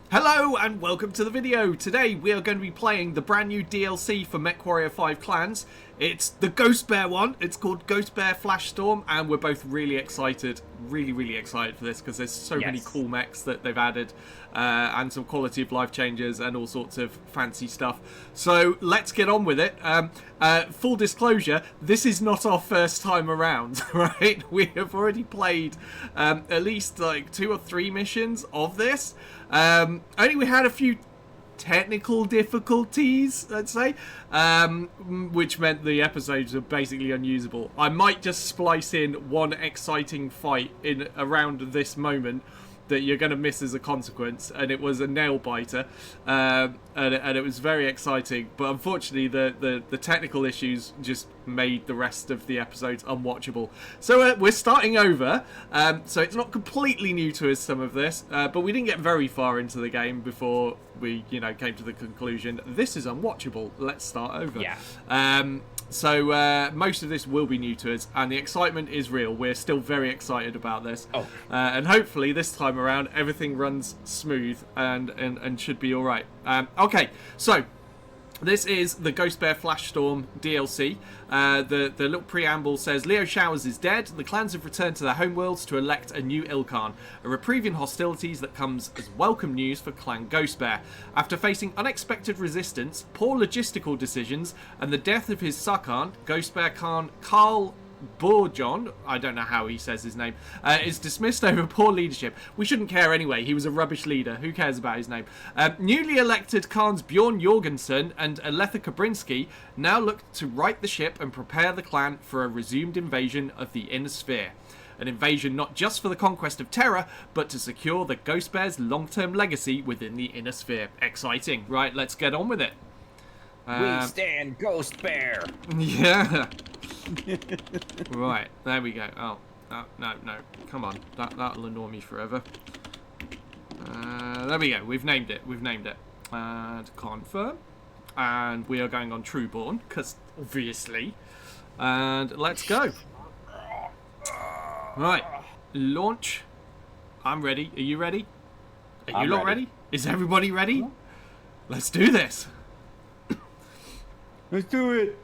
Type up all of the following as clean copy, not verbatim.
Hello and welcome to the video. Today we are going to be playing the brand new DLC for MechWarrior 5 Clans. It's the Ghost Bear one. It's called Ghost Bear Flash Storm, and we're both really excited, really excited for this because there's so many cool mechs that they've added and some quality of life changes and all sorts of fancy stuff. So let's get on with it. Full disclosure, this is not our first time around, right? We have already played at least like 2 or 3 missions of this. Only we had a few technical difficulties, let's say, which meant the episodes are basically unusable. I might just splice in one exciting fight in around this moment that you're going to miss as a consequence, and it was a nail biter, and it was very exciting, but unfortunately the technical issues just made the rest of the episodes unwatchable. So we're starting over, so it's not completely new to us, some of this, but we didn't get very far into the game before we came to the conclusion this is unwatchable, let's start over. So most of this will be new to us, and the excitement is real. We're still very excited about this, and hopefully this time around everything runs smooth and should be all right. Okay, so this is the Ghost Bear Flash Storm DLC. The little preamble says, Leo Showers is dead. The clans have returned to their homeworlds to elect a new Ilkhan. A reprieve in hostilities that comes as welcome news for Clan Ghost Bear. After facing unexpected resistance, poor logistical decisions, and the death of his Sarkhan, Ghost Bear Khan Karl Borjon, I don't know how he says his name, is dismissed over poor leadership. We shouldn't care anyway, he was a rubbish leader, who cares about his name? Newly elected Khans Bjorn Jorgensen and Aletha Kabrinsky now look to right the ship and prepare the clan for a resumed invasion of the Inner Sphere. An invasion not just for the conquest of Terra, but to secure the Ghost Bear's long-term legacy within the Inner Sphere. Exciting. Right, let's get on with it. We stand Ghost Bear! Yeah. Right, there we go. Oh, no, come on. That'll annoy me forever. There we go. We've named it. And confirm. And we are going on Trueborn, because obviously. And let's go. Right, launch. I'm ready. Are you ready? Are you lot ready? Is everybody ready? Let's do this. Let's do it!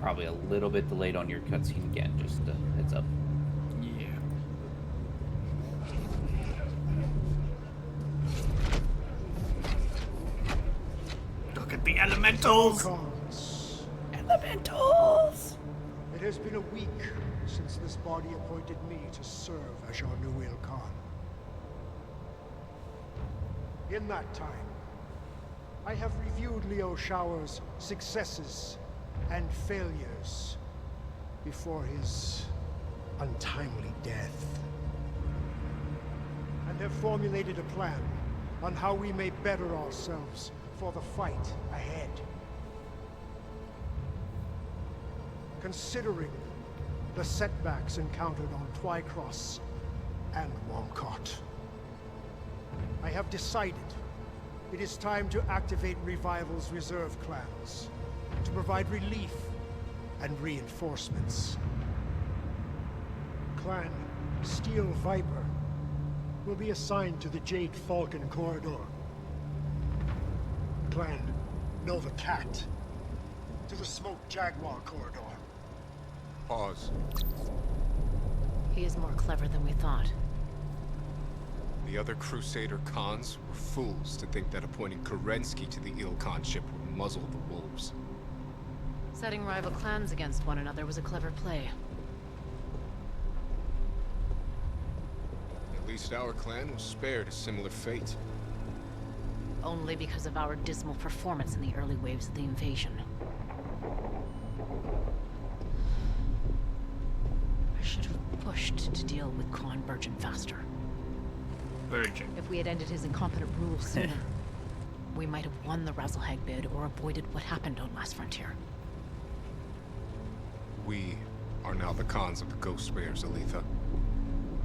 Probably a little bit delayed on your cutscene again, just a heads up. Yeah. Look at the elementals! Elementals! It has been a week since this body appointed me to serve as your new Ilkhan. In that time, I have reviewed Leo Shower's successes and failures before his untimely death, and have formulated a plan on how we may better ourselves for the fight ahead. Considering the setbacks encountered on Twycross and Womcott, I have decided it is time to activate Revival's reserve clans to provide relief and reinforcements. Clan Steel Viper will be assigned to the Jade Falcon Corridor. Clan Nova Cat to the Smoke Jaguar Corridor. Pause. He is more clever than we thought. The other Crusader Khans were fools to think that appointing Kerensky to the Ilkhan ship would muzzle the wolves. Setting rival clans against one another was a clever play. At least our clan was spared a similar fate. Only because of our dismal performance in the early waves of the invasion. I should have pushed to deal with Khan Burgeon faster. If we had ended his incompetent rule sooner, we might have won the Razzlehag bid or avoided what happened on Last Frontier. We are now the Khans of the Ghost Bears, Aletha.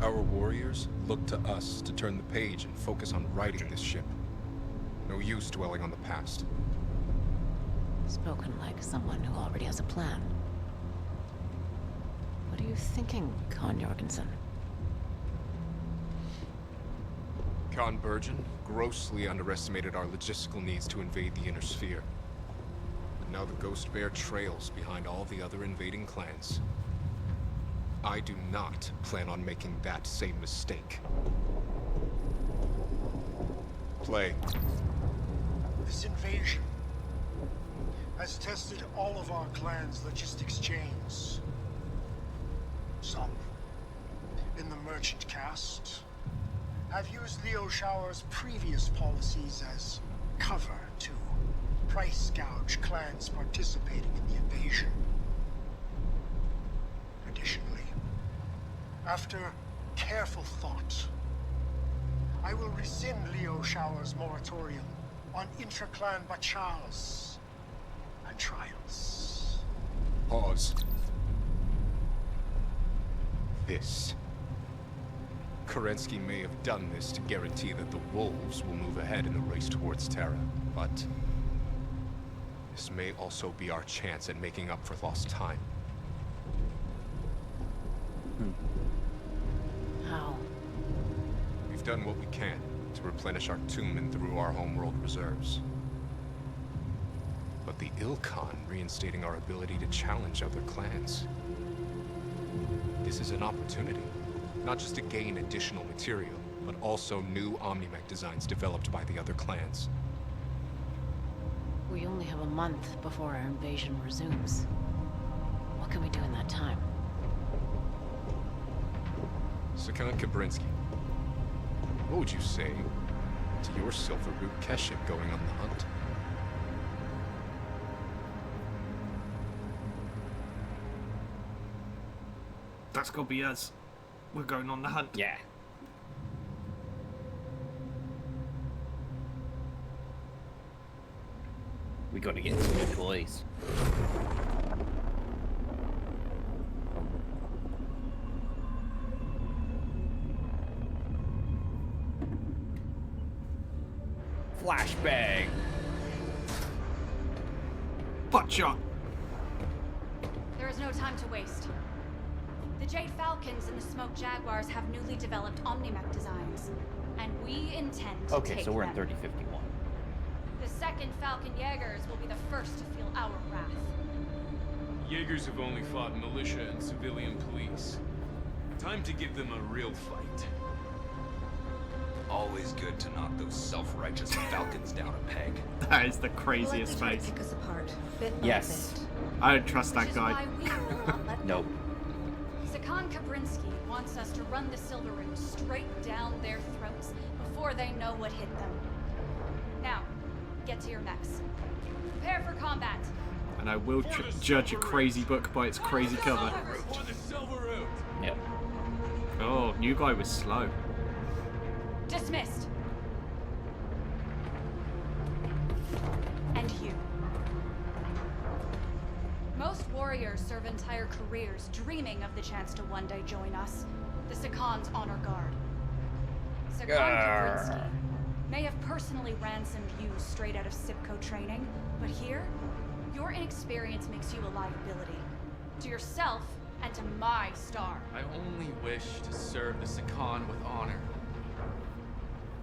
Our warriors look to us to turn the page and focus on righting this ship. No use dwelling on the past. Spoken like someone who already has a plan. What do you thinking, Con Jorgensen? Convergent grossly underestimated our logistical needs to invade the Inner Sphere. And now the Ghost Bear trails behind all the other invading clans. I do not plan on making that same mistake. Play. This invasion has tested all of our clan's logistics chains. Some, in the merchant caste, have used Leo Shower's previous policies as cover to price gouge clans participating in the invasion. Additionally, after careful thought, I will rescind Leo Shower's moratorium on intra-clan bachals and trials. Pause. This. Kerensky may have done this to guarantee that the wolves will move ahead in the race towards Terra, but this may also be our chance at making up for lost time. How? We've done what we can to replenish our tomb and through our homeworld reserves. But the Ilkhan reinstating our ability to challenge other clans. This is an opportunity. Not just to gain additional material, but also new OmniMech designs developed by the other clans. We only have a month before our invasion resumes. What can we do in that time? Sakan Kabrinsky, what would you say to your Silver Root Keship going on the hunt? That's gotta be us. We're going on the hunt. Yeah. We gotta get some new toys. Flashbang. Butt shot. There is no time to waste. The Jade Falcons and the Smoke Jaguars have newly developed OmniMech designs, and we intend to Okay, take so we're in them. 3051. The second Falcon Jaegers will be the first to feel our wrath. Jaegers have only fought militia and civilian police. Time to give them a real fight. Always good to knock those self-righteous Falcons down a peg. That is the craziest Likely try to face. pick us apart, bit by Yes. bit. I don't trust Which that is guy. why we will not let them. Nope. Sakan Kabrinsky wants us to run the Silver Root straight down their throats before they know what hit them. Now, get to your mechs. Prepare for combat. And I will judge a crazy book by its crazy cover. For the Silver Root! Yep. Oh, new guy was slow. Dismissed. And you. Most warriors serve entire careers dreaming of the chance to one day join us, the Sakan's honor guard. Sakan Kabrinsky may have personally ransomed you straight out of Sipco training, but here, your inexperience makes you a liability. To yourself and to my star. I only wish to serve the Sakan with honor.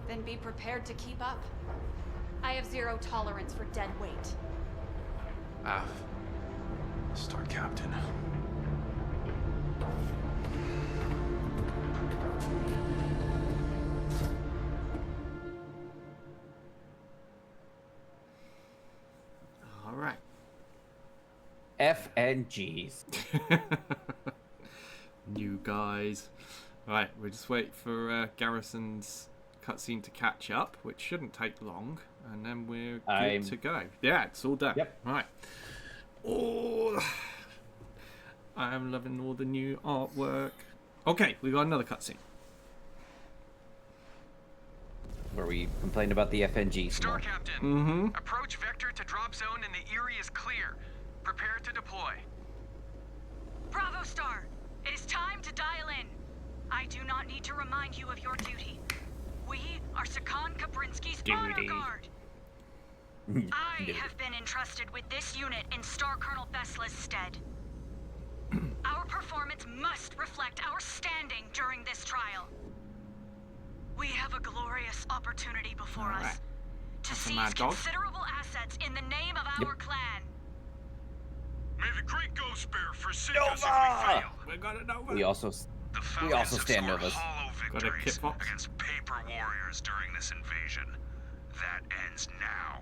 Then be prepared to keep up. I have zero tolerance for dead weight. Star Captain. All right. F and G's. New guys. Right, we'll just wait for Garrison's cutscene to catch up, which shouldn't take long, and then we're good to go. Yeah, it's all done. Yep. Right. Oh, I am loving all the new artwork. Okay, we got another cutscene. Where we complained about the FNG. Star Captain. Mm-hmm. Approach vector to drop zone and the Erie is clear. Prepare to deploy. Bravo, Star! It is time to dial in. I do not need to remind you of your duty. We are Sakan Kabrinsky's honor guard. I have been entrusted with this unit in Star Colonel Besla's stead. Our performance must must reflect our standing during this trial. We have a glorious opportunity before us to That's a seize mad dog. considerable assets in the name of our clan. May the great ghost bear forsake Nova! us if we fail. We're gonna Nova. We also stand Novas. Got a Kit Fox. against paper warriors during this invasion. That ends now.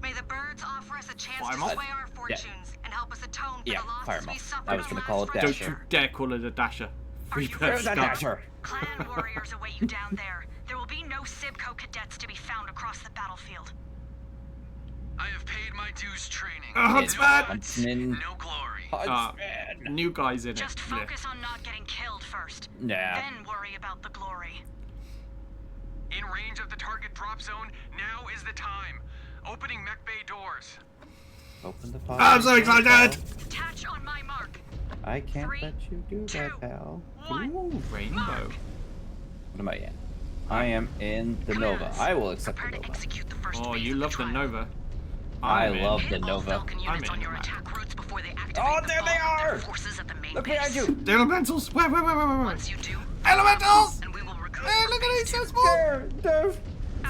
May the birds offer us a chance Fire to moth? sway our fortunes and help us atone for Yeah, the losses fire we moth. suffered I was on gonna last call it Don't Dasher. you frontier. dare call it a Dasher. Free you bird There's a stuff. Dasher. Clan warriors await you down there. There will be no Sibco cadets to be found across the battlefield. I have paid my dues training. Huntsman! Huntsman. No glory. Huntsman. New guys in Just it. focus on not getting killed first. Nah. Then worry about the glory. In range of the target drop zone, now is the time. Opening mech bay doors. Open the fire. I'm so excited! Detach on my mark. I can't 3, let you do 2, that, pal. 1. Ooh, rainbow. What am I in? I am in the Nova. I will accept the Prepare to Nova. execute the first Oh, phase you of love the trial. Nova. I I'm in. love the Hit all Nova. Falcon I'm units in, on your man. attack routes before they activate Oh, the there they bulk of their are! forces at the main Look base. behind you! The elementals! Wait. Once you do, Elementals! and we will recruit Hey, for look at phase these, so 2. small!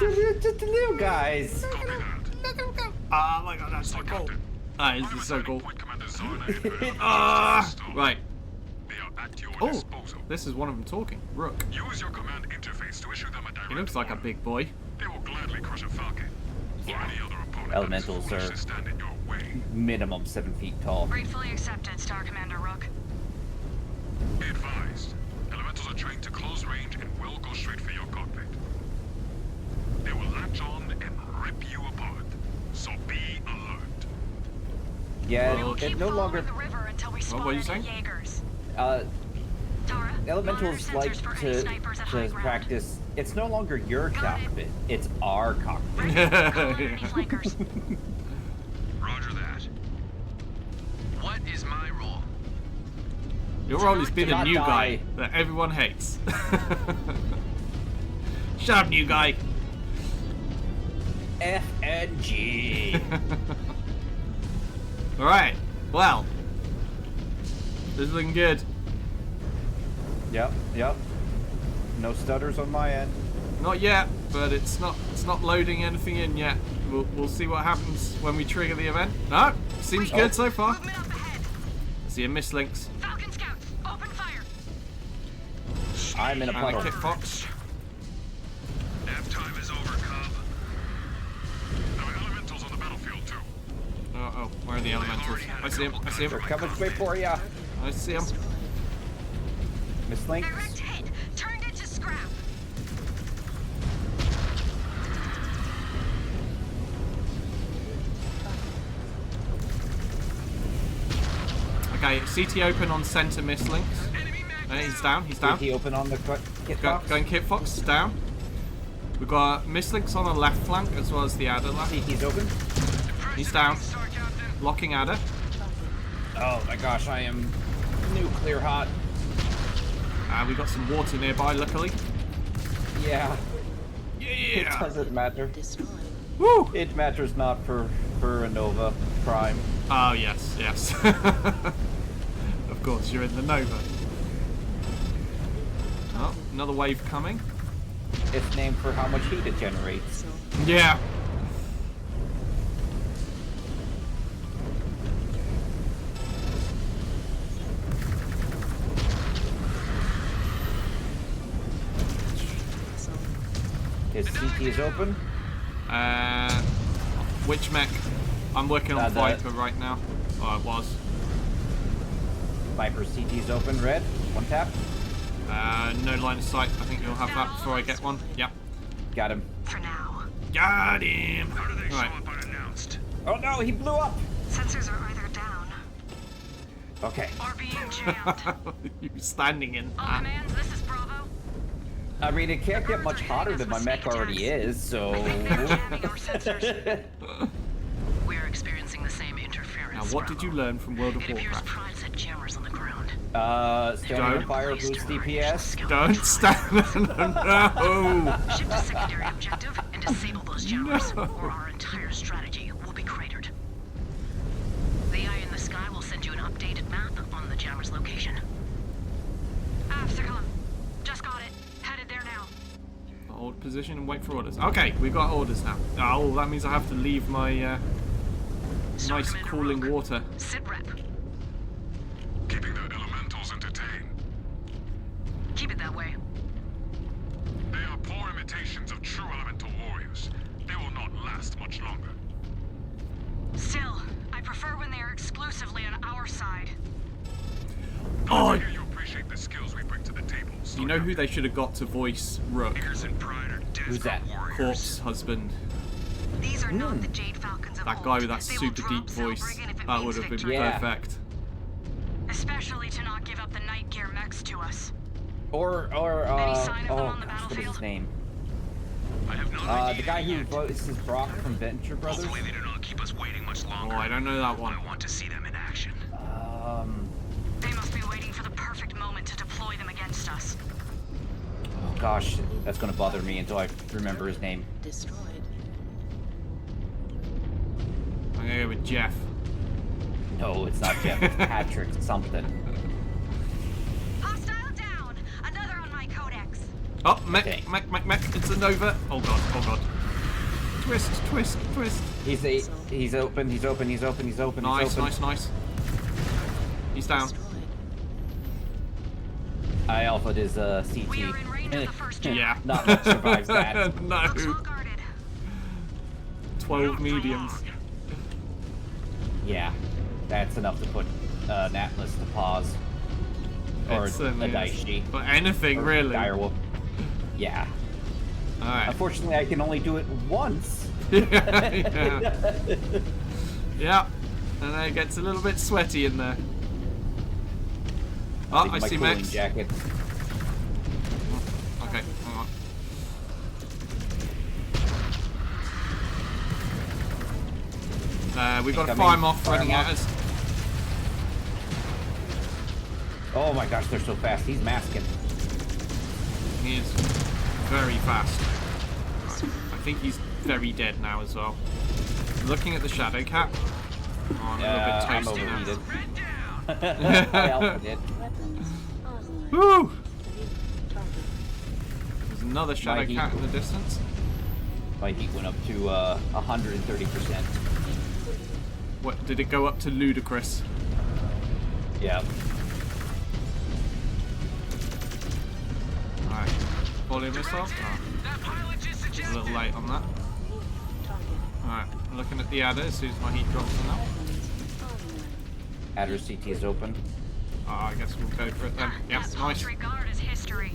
They're the new guys. Look at them go! Oh my god, that's so cool. Ah, this is so cool. Right. They are at your Oh, disposal. this is one of them talking. Rook. Use your command interface to issue them a direct He looks like a order. big boy. They will gladly crush a falcon. Or any other opponent Elementals that is foolish are- to stand in your way. Minimum 7 feet tall. Gratefully accepted, Star Commander Rook. Be advised, elementals are trained to close range and will go straight for your cockpit. They will latch on and rip you apart. So be alert. Yeah, We will it keep no following longer. the river until we spawn what are you any saying? Jaegers. Uh, Tara, elementals monitor like sensors for any to snipers at high ground. practice. It's no longer your Got it. cockpit. It's our cockpit. Ready to call on any flankers. Roger that. What is my role? Your role is being To a not new die. guy that everyone hates. Shut up, new guy. F and G. Alright, well. This is looking good. Yep. No stutters on my end. Not yet, but it's not loading anything in yet. We'll see what happens when we trigger the event. No, seems good so far. Movement up ahead. I see a mislinks. Falcon scouts, open fire. I'm in a And a puddle. Kit Fox. Nap time is over, Cub. There are elementals on the battlefield too. Oh, where are the elementals? I see him. They're coming straight for ya. I see him. Miss Link. Direct hit, turned into scrap. Okay, CT open on center mislinks. He's down. He open on the Kit Fox. Going Kit Fox, down. We've got mislinks on the left flank as well as the adder left. CT's open. He's down. Locking adder. Oh my gosh, I am nuclear hot. We got some water nearby, luckily. Yeah. It Yeah. doesn't matter. Woo! It matters not for a Nova Prime. Oh yes. Of course, you're in the Nova. Oh, another wave coming. It's named for how much heat it generates. Yeah. His CT is open. Which mech? I'm working on The Viper right now. Oh, I was. Viper CT's open. Red. One tap. No line of sight. I think you'll have that before I get one. Yeah. Got him. For now. Got him. How do they show Right. up unannounced? Oh no, he blew up. Sensors are either down Okay. or being jammed. You standing in. All commands, this is Bravo. I mean, it can't get much hotter than my mech already is, so. I think they're jamming our sensors. We're experiencing the same interference. Now, what did you learn from World of It appears Warcraft? Pride's had jammers on the ground. Standing Don't. fire boost DPS. Don't stand. No. Shift to secondary objective and disable those jammers, or our entire strategy will be cratered. The eye in the sky will send you an update updated map on the jammer's location. Absicon. Just got it. Headed there now. Hold position and wait for orders. Okay, we've got orders now. Oh, that means I have to leave my nice cooling water. Sit rep. Keeping the elementals entertained. Keep it that way. They are poor imitations of true elemental warriors. They will not last much longer. Still, I prefer when they are exclusively on our side. Oh, I hear you appreciate the skills we bring to the table. you know who they should have got to voice Rook? Ears and pride are Who's that? warriors. Corpse husband. These are not the Jade Falcons of That old. guy with that They will super drop deep voice. Zellbriggen if it That means would have been victory. Yeah. perfect. Especially to not give up the night gear mechs to us. Or Any sign of them oh on the gosh, what is his battlefield? name? I have not The guy who voices Brock from Venture Brothers. Hopefully they do not keep us waiting much Oh, longer. I don't know that one. I want to see them in action. They must be waiting for the perfect moment to deploy them against us. Oh gosh, that's gonna bother me until I remember his name. Destroyed. I'm gonna go with Jeff. No, it's not Jeff. It's Patrick something. Hostile down. Another on my codex. Oh, mech, Okay. mech. It's a Nova. Oh god, oh god. Twist. He's open. Nice. He's down. I alphaed his CT. We are in range of the first jam. Yeah. Not much survives that. No. Looks well guarded. 12 mediums. Yeah, that's enough to put an Atlas to pause. Or It certainly a is. Daishi. But anything, Or really. Direwolf. Yeah. Alright. Unfortunately, I can only do it once. Yeah. Yeah. And then it gets a little bit sweaty in there. Oh, I My see cooling mechs. jacket. Okay, hang on. We've got a Incoming. fire moth running Fire at moth. us. Oh my gosh, they're so fast. He's masking. He is very fast. Right. I think he's very dead now as well. Looking at the shadow cap. Oh, I'm a I'm little bit toasty overheated. now. I alphaed it. Woo! There's another shadow heat. cat in the distance. My heat went up to 130%. What did it go up to ludicrous? Yeah. Alright. Volume missiles. Oh, That pilot just a suggested. little late on that. Alright, looking at the adder as soon as my heat drops on that. Adder CT is open. Oh, I guess we'll go for it then. Yeah, That nice. paltry guard is history.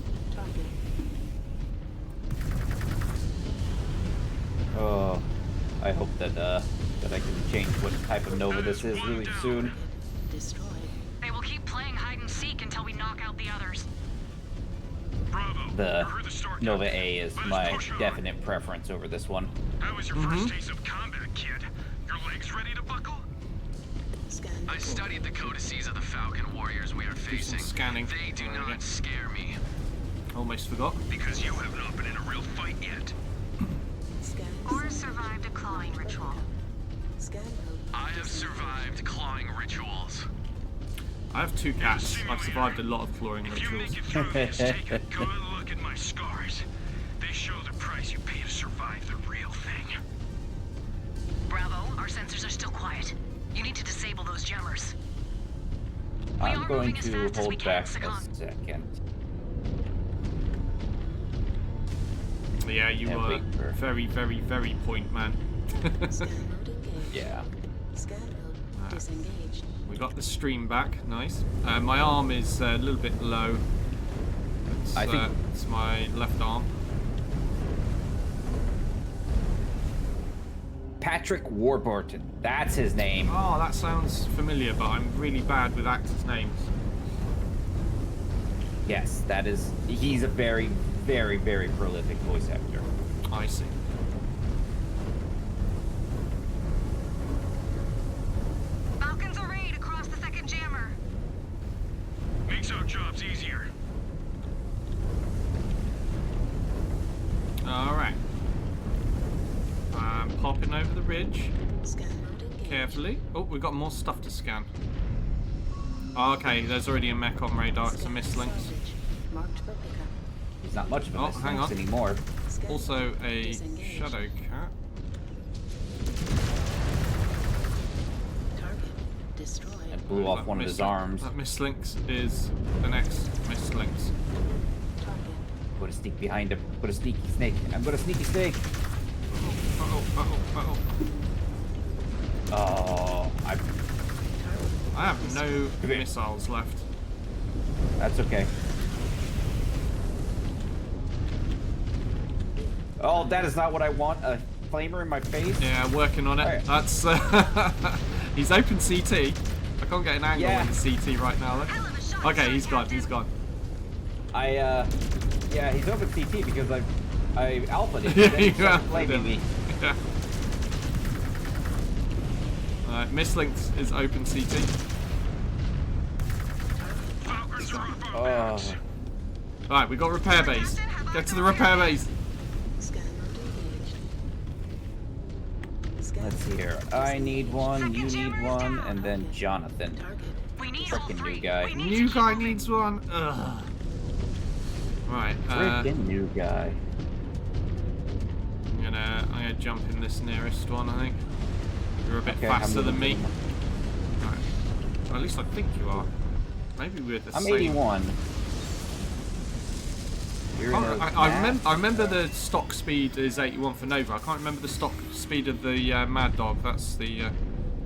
Oh, I hope that that I can change what type of Nova this is really soon. They will keep playing hide and seek until we knock out the others. Bravo. The I heard the start Nova yet. A is Let us my push on. definite preference over this one. How was your first taste of combat, kid? Your legs ready to buckle? I studied the codices of the Falcon warriors we are facing. scanning. They do There we go. not scare me Almost forgot. Because you have not been in a real fight yet. Or survived a clawing ritual. I have survived clawing rituals. I have 2 cats. I've survived a lot of clawing If you rituals. make it through this, take a good look at my scars. They show the price you pay to survive the real thing. Bravo, our sensors are still quiet. You need to disable those jammers. I'm are going moving as to fast as we hold can, back a Sakon. second. Yeah, you Yeah, are wait for- very, very, very point man. Yeah. We got the stream back. Nice. My arm is a little bit low. It's, I think- it's my left arm. Patrick Warburton. That's his name. Oh, that sounds familiar, but I'm really bad with actors' names. Yes, that is. He's a very, very, very prolific voice actor. I see. Falcons arrayed across the second jammer. Makes our jobs easier. Alright. I'm popping over the ridge. Carefully. Oh, we've got more stuff to scan. Oh, okay, there's already a mech on radar. It's a Mislinks. He's not much of a hang on. anymore. Also a Shadow Cat. And blew off one of his arms. That Mislinks is the next Mislinks. Put a sneak behind him. Put a sneaky snake. I'm gonna sneaky snake. Oh, I have no missiles left. That's okay. Oh, that is not what I want. A flamer in my face? Yeah, working on it. Right. That's he's open CT. I can't get an angle in the CT right now though. Okay, he's gone. He's gone. Yeah, he's open CT because I alphaed him. Yeah, Then he you started alphaed flaming him. me. Yeah. Mislinks is open CT. Oh. Alright, we got repair base. Get to the repair base. Let's see here. I need one, you need one, and then Jonathan. Frickin' new guy. New guy needs one. Ugh. Right. Frickin' new guy. I'm gonna jump in this nearest one. I think you're a bit Okay, faster than me. Right. Well, at least I think you are. Maybe we're the I'm same. 81. You're in I remember the stock speed is 81 for Nova. I can't remember the stock speed of the Mad Dog. That's the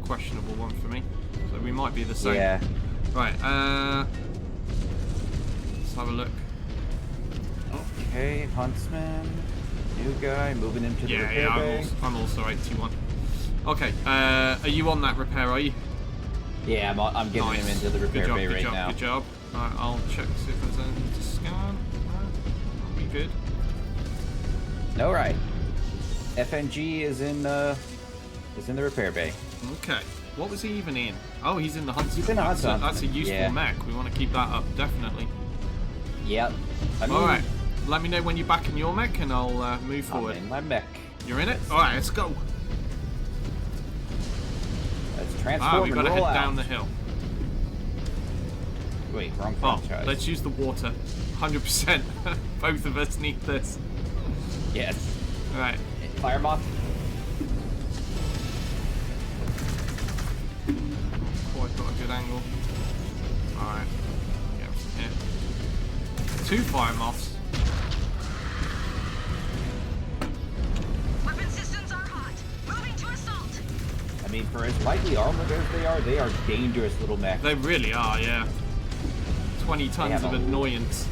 questionable one for me. So we might be the same. Yeah. Right. Let's have a look. Okay, Huntsman. New guy, moving into the repair bay. I'm also 81. Okay, are you on that repair, are you? Yeah, I'm getting him into the repair bay right now. Good job. Right, I'll check see if there's anything to scan. That'll be good. Alright. FNG is in the repair bay. Okay. What was he even in? Oh, he's in the Huntsman. He's in the Huntsman. That's a useful mech. We want to keep that up, definitely. Yep. Alright. Let me know when you're back in your mech and I'll move forward. I'm in my mech. You're in it? Alright, let's go. Let's transform we gotta and roll head out. down the hill. Wait, wrong Oh, franchise. let's use the water. 100%. Both of us need this. Yes. Alright. Fire moth. Quite got a good angle. Alright. Get from here. 2 fire moths. Weapon systems are hot. Moving to assault. I mean, for as lightly armored as they are dangerous little mechs. They really are, yeah. 20 tons of annoyance.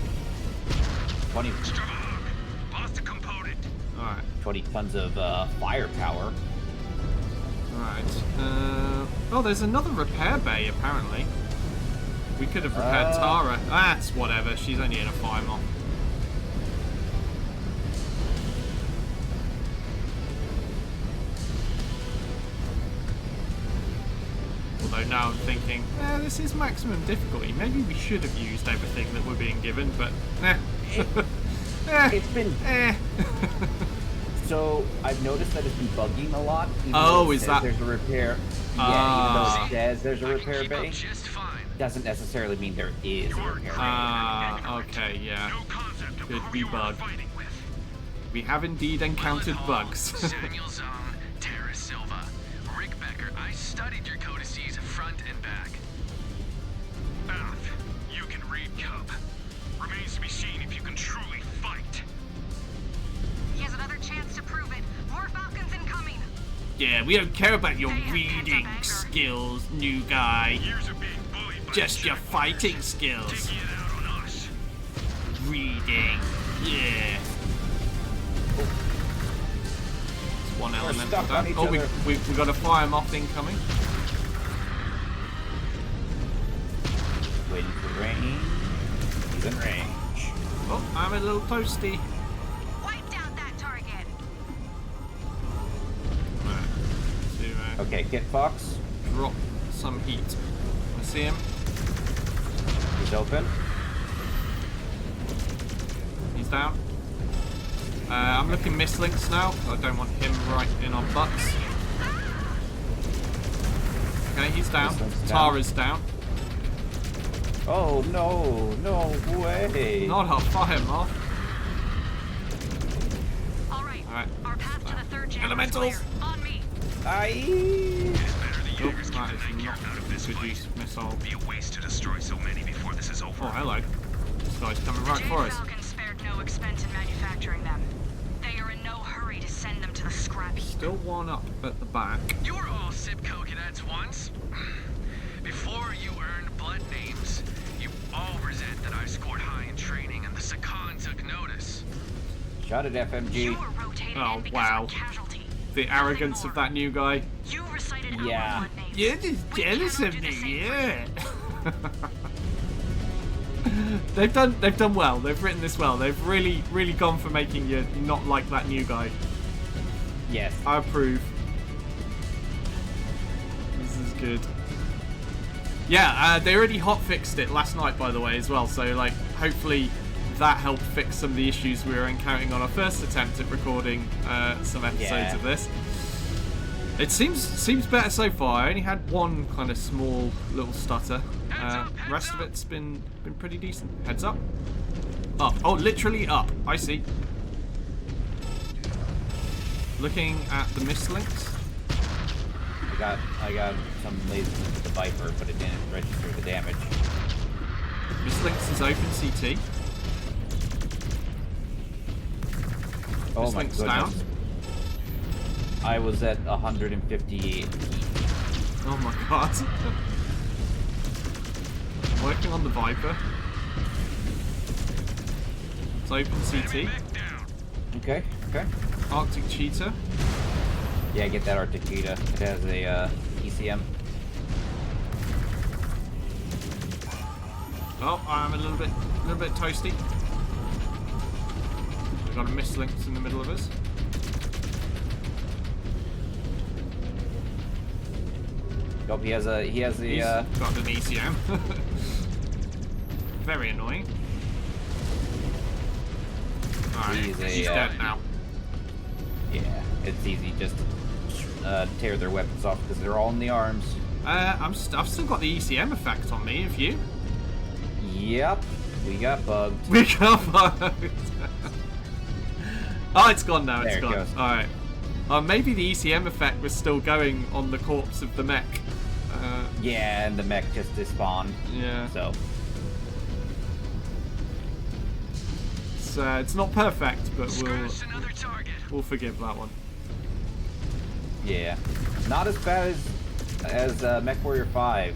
20. Lost a component. Alright. 20 tons of firepower. Alright. Oh, there's another repair bay, apparently. We could have repaired Tara. That's whatever. She's only in a fire moth. Although now I'm thinking, this is maximum difficulty. Maybe we should have used everything that we're being given, but It's been... So, I've noticed that it's been bugging a lot. Oh, is that... There's a repair... Yeah, even though it says there's a repair bay, doesn't necessarily mean there is a repair bay. Okay, yeah. Could be bug. We have indeed encountered bugs. Samuel Zahn, Tara Silva. Rick Becker, I studied your codices front and back. Bath, you can read Cub. Remains to be seen if you can truly fight. He has another chance to prove it. More Falcons incoming. Yeah, we don't care about your reading skills, new guy. Years of being bullied by Just your fighting skills. taking it out on us. Reading. Yeah. It's one element stuck of on that. each Oh, we other. got a fire moth incoming. Waiting for range. He's in range. Oh, I'm a little toasty. Wiped out that target. Right. To Okay, Kit Fox. drop some heat. I see him. He's open. He's down. I'm looking Mislinks now. I don't want him right in our butts. Okay, he's down. Mislinks down. Tara's down. Oh no, no way. Not a fire moth. Alright. Alright. Our path to the third jam Elementals. on me. Aye. Oh, that is not good use missile. Be a waste to destroy so many before this is over. Oh, hello. This guy's coming right for us. Falcon spared no expense in manufacturing them. They are in no hurry to send them to the scrap heap. Still one up at the back. You were all SIPCO cadets once. Before you earned blood names, you all resent that I scored high in training and the Sakan took notice. Shot at FMG. You were rotated Oh, in because wow. of a casualty. The arrogance of that new guy. You recited our Yeah. blood names. You're just We jealous cannot of do the me, same for yeah. you. They've done well. They've written this well. They've really gone for making you not like that new guy. Yes. I approve. This is good. Yeah, they already hotfixed it last night, by the way, as well. So, like, hopefully that helped fix some of the issues we were encountering on our first attempt at recording some episodes of this. It seems better so far. I only had one kind of small little stutter. Rest of it's been pretty decent. Heads up. Up. Oh, literally up. I see. Looking at the mislinks. I got some laser with the Viper, but it didn't register the damage. Mislinks is open CT. Oh my Mislinks goodness. down. I was at 158. Oh my god. Working on the Viper. It's open CT. Okay, okay. Arctic Cheetah. Yeah, get that Arctic Cheetah. It has a ECM. Oh, I'm a little bit toasty. We've got a mislinks in the middle of us. Nope, he has a He's got an ECM. Very annoying. Alright, He's he's dead now. Yeah, it's easy just to tear their weapons off because they're all in the arms. I've still got the ECM effect on me. Have you? Yep, we got bugged. We got bugged. Oh, it's gone now. It's There it gone. goes. All right. Maybe the ECM effect was still going on the corpse of the mech. Yeah, and the mech just despawned. Yeah. So. It's not perfect, but Scratch another target. we'll forgive that one. Yeah, not as bad as MechWarrior 5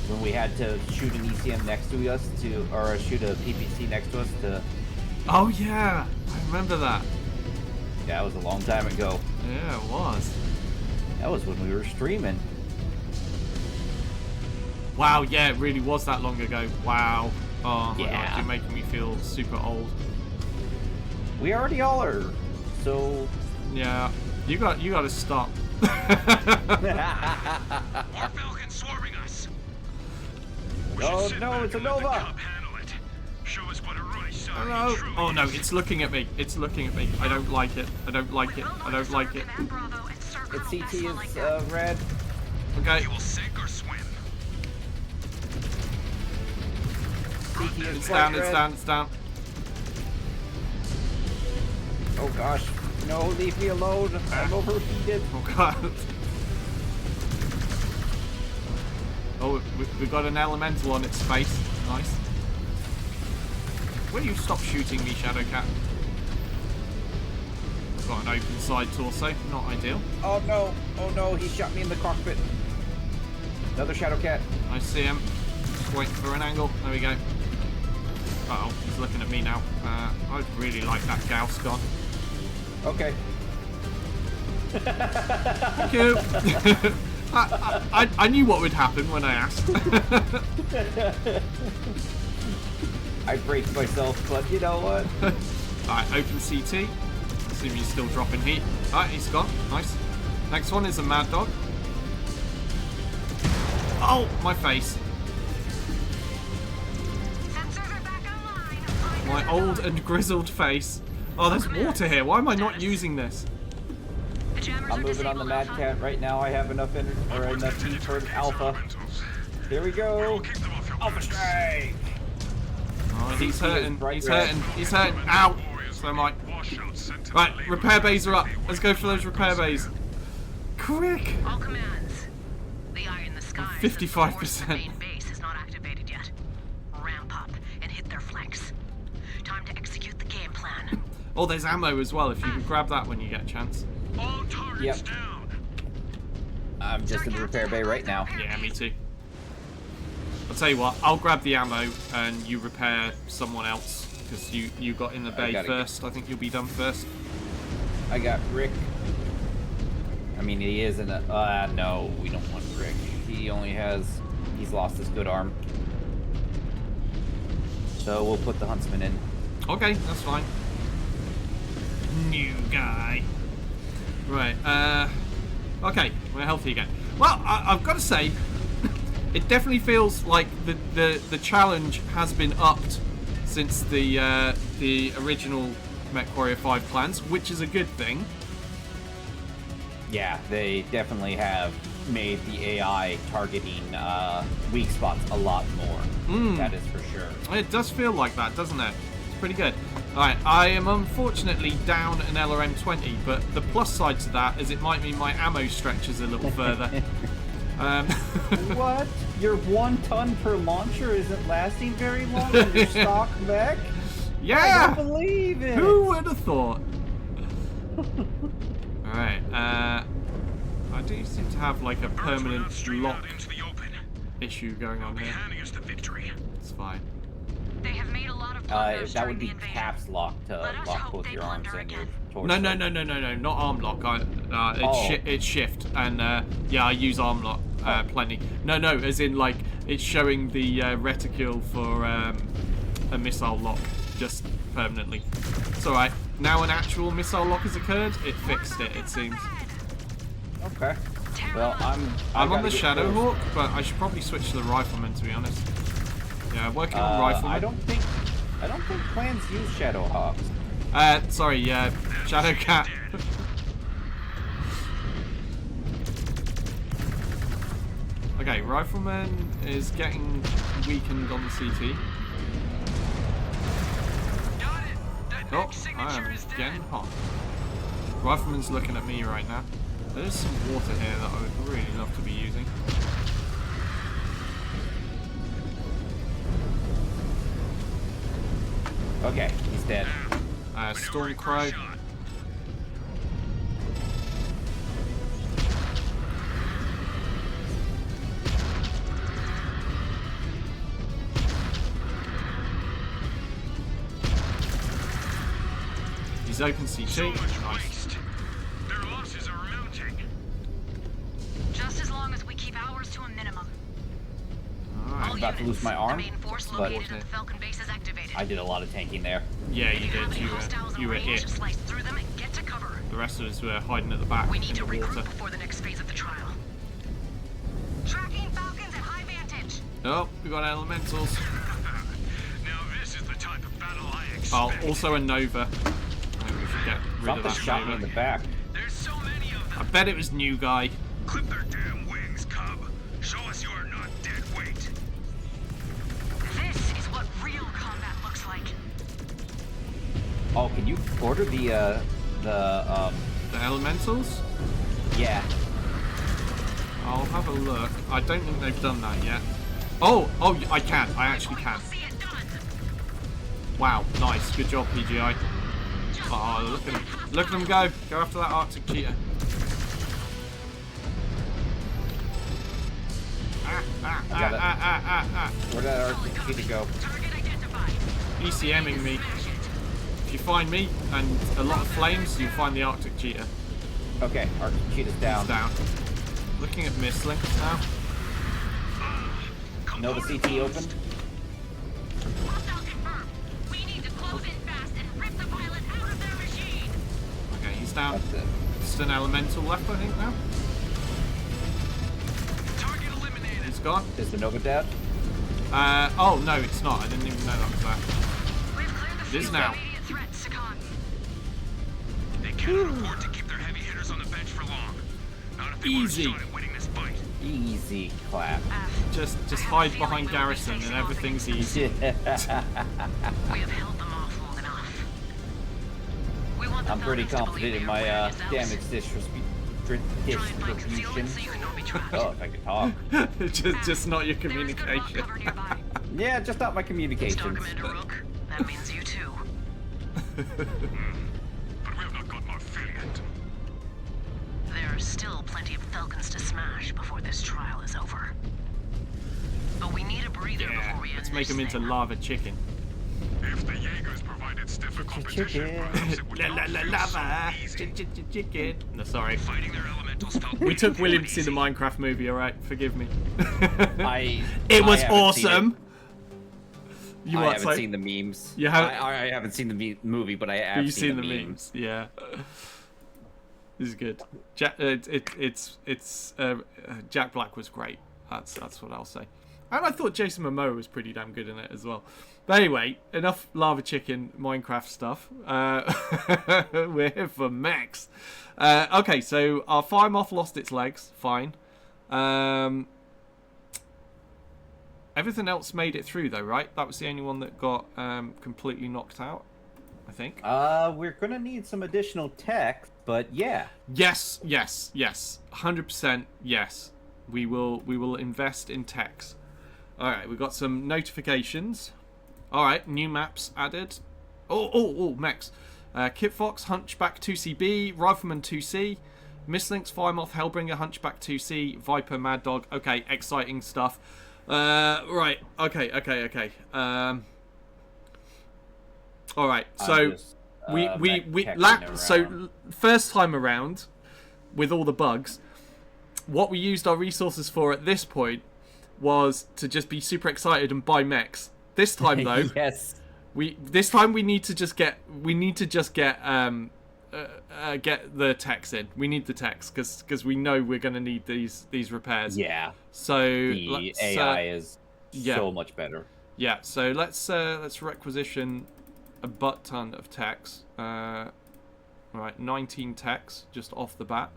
when we had to shoot an ECM next to us or shoot a PPC next to us to. Oh yeah, I remember that. Yeah, that was a long time ago. Yeah, it was. That was when we were streaming. Wow, yeah, it really was that long ago. Wow. Oh my Yeah. god, you're making me feel super old. We already all are. So. Yeah, you got to stop. More Falcons swarming us. We should Oh sit no, back it's a and let the Nova. cub handle it. Show us what a right side Hello. he truly Oh no, is. it's looking at me. It's looking at me. I don't like it. I don't like it. I don't like it. Its CT is red. Okay. You will sink or swim. CT is It's bright down, it's red. down, it's down. Oh gosh. No, leave me alone. I'm overheated. Oh god. Oh, we got an elemental on its face. Nice. Will you stop shooting me, Shadowcat? I've got an open side torso. Not ideal. Oh no, he shot me in the cockpit. Another Shadowcat. I see him. Just waiting for an angle. There we go. Uh-oh, he's looking at me now. I'd really like that Gauss gun. Okay. Thank you. I knew what would happen when I asked. I braced myself, but you know what? Alright, open CT. Assume he's still dropping heat. Alright, he's gone. Nice. Next one is a Mad Dog. Oh, my face. My old and grizzled face. Oh, there's water here. Why am I not using this? I'm moving on the Mad Cat right now. I have enough energy or enough heat for Alpha. Here we go. Alpha strike! Oh, he's hurting. bright He's red. hurting. He's hurting. Ow! So am I. Right, repair bays are up. Let's go for those repair bays. Quick! All commands. The eye in the sky. 55%. Main base is not activated yet. Ramp up and hit their flanks. Time to execute the game plan. Oh, there's ammo as well. If you can grab that when you get a chance. All targets Yep. down. I'm just in the repair bay right now. Yeah, me too. I'll tell you what. I'll grab the ammo and you repair someone else because you got in the bay first. I think you'll be done first. I got Rick. I mean, he is in a... no, we don't want Rick. He only has... He's lost his good arm. So we'll put the Huntsman in. Okay, that's fine. New guy. Right, okay, we're healthy again. Well, I've got to say, it definitely feels like the challenge has been upped since the original MechWarrior 5 clans, which is a good thing. Yeah, they definitely have made the AI targeting weak spots a lot more. That is for sure. It does feel like that, doesn't it? It's pretty good. Alright, I am unfortunately down an LRM-20, but the plus side to that is it might mean my ammo stretches a little further. What? Your 1 ton per launcher isn't lasting very long in your stock mech? Yeah! I don't believe it! Who would have thought? Alright, I do seem to have like a permanent lock issue going on here. It's fine. They have made a lot of progress that during would be the invasion. caps lock to Let us lock hope both they your arms blunder and your again. torso. No, not arm lock. Oh. It's shift, and yeah, I use arm lock plenty. No, as in like it's showing the reticule for a missile lock just permanently. It's all right. Now an actual missile lock has occurred. It fixed it. It seems. Okay. Well, I'm on the Shadowhawk, but I should probably switch to the Rifleman to be honest. Yeah, working on Rifleman. I don't think plans use Shadowhawks. Sorry, Shadowcat. Okay, Rifleman is getting weakened on the CT. Oh, I am getting hot. Rifleman's looking at me right now. There's some water here that I would really love to be using. Okay, he's dead. Stormcrow. He's open CT. Nice. Their losses are mounting. Just as long as we keep ours to a minimum. I'm about to lose my arm, The main force but located at the Falcon base is activated. I did a lot of tanking there. Yeah, you Have did. any hostiles You were in range, it. slice through them and get to cover. The rest of us were hiding at the back We need in to the regroup water. before the next phase of the trial. Tracking Falcons at high vantage. Oh, we got elementals. Now this is the type of battle I expect. Oh, also a Nova. I think we should get rid of Something that shot me in Nova. the back. There's so many of them. I bet it was new guy. Clip their damn wings, cub. Show us you are not dead weight. This is what real combat looks like. Oh, can you order the The elementals? yeah. I'll have a look. I don't think they've done that yet. Oh, I can. I actually can. See it done. Wow, nice. Good job, PGI. Oh, look at him. Look at him go. Go after that Arctic cheetah. Where did that Arctic cheetah go? Target identified. ECMing me. If you find me and a lot of flames, you'll find the Arctic cheetah. Okay, Arctic cheetah's down. It's down. Looking at mistlinks now. Nova CT open. Hostile confirmed. We need to close in fast and rip the pilot out of their machine. Okay, he's down. That's it. Just an elemental left, I think, now. Target eliminated. He's gone. Is the Nova dead? Oh, no, it's not. I didn't even know that was that. We've cleared the It is field now. of immediate threat, Sakan. They cannot afford to keep their heavy hitters on the bench for long. Not if they want to Easy. start winning this fight. Easy clap. Just hide behind Garrison and everything's easy. We have held them off long enough. We want the I'm pretty Falcons to confident in believe my their plan is damage out. distribution. So you can not be trapped. Oh, if I could talk. just not your There is good rock communication. cover nearby. Yeah, just not my Star communications. Commander Rook, that means you too. But we have not gotten our fill yet. There are still plenty of Falcons to smash before this trial is over. But we need a breather Yeah, before we end let's make them into thing. lava chicken. If the Jaegers provided stiffer competition, perhaps it would La not la la feel lava. so easy. Chicken. No, sorry. Fighting their elementals felt We took painful William and to see the easy. Minecraft movie, alright? Forgive me. It was awesome. You I what, haven't so? seen the memes. You haven't? I haven't seen the movie, but I have You've seen the memes. Yeah. This is good. Jack Black was great. That's what I'll say. And I thought Jason Momoa was pretty damn good in it as well. But anyway, enough lava chicken Minecraft stuff. We're here for mechs. Okay, so our fire moth lost its legs. Fine. Everything else made it through though, right? That was the only one that got completely knocked out, I think. We're gonna need some additional tech, but yeah. Yes. 100% yes. We will invest in techs. Alright, we've got some notifications. Alright, new maps added. Oh, mechs. Kit Fox, Hunchback 2CB, Rifleman 2C, Mislinks, Firemoth, Hellbringer, Hunchback 2C, Viper, Mad Dog. Okay, exciting stuff. Right, okay. Alright, so first time around, with all the bugs, what we used our resources for at this point was to just be super excited and buy mechs. This time though, yes, we need to just get the techs in. We need the techs because we know we're going to need these repairs. Yeah. So the AI is so much better. Yeah. So let's requisition a butt ton of techs. Right, 19 techs just off the bat.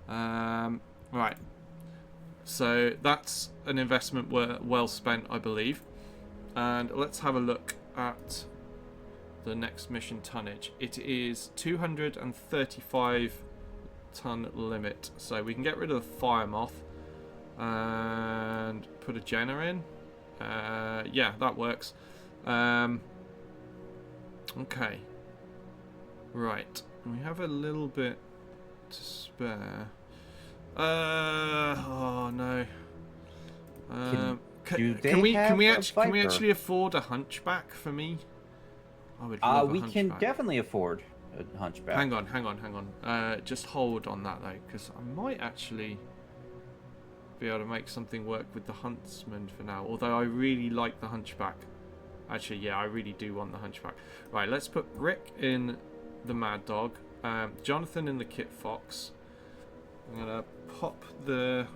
Right. So that's an investment well spent, I believe. And let's have a look at the next mission tonnage. It is 235 ton limit. So we can get rid of the fire moth and put a Jenner in. Yeah, that works. Okay. Right. We have a little bit to spare. Oh no. Can we actually afford a hunchback for me? I would love a we hunchback. can definitely afford a hunchback. Hang on. Just hold on that though, because I might actually be able to make something work with the huntsman for now. Although I really like the hunchback. Actually, yeah, I really do want the hunchback. Right, let's put Rick in the Mad Dog, Jonathan in the Kit Fox. I'm gonna pop the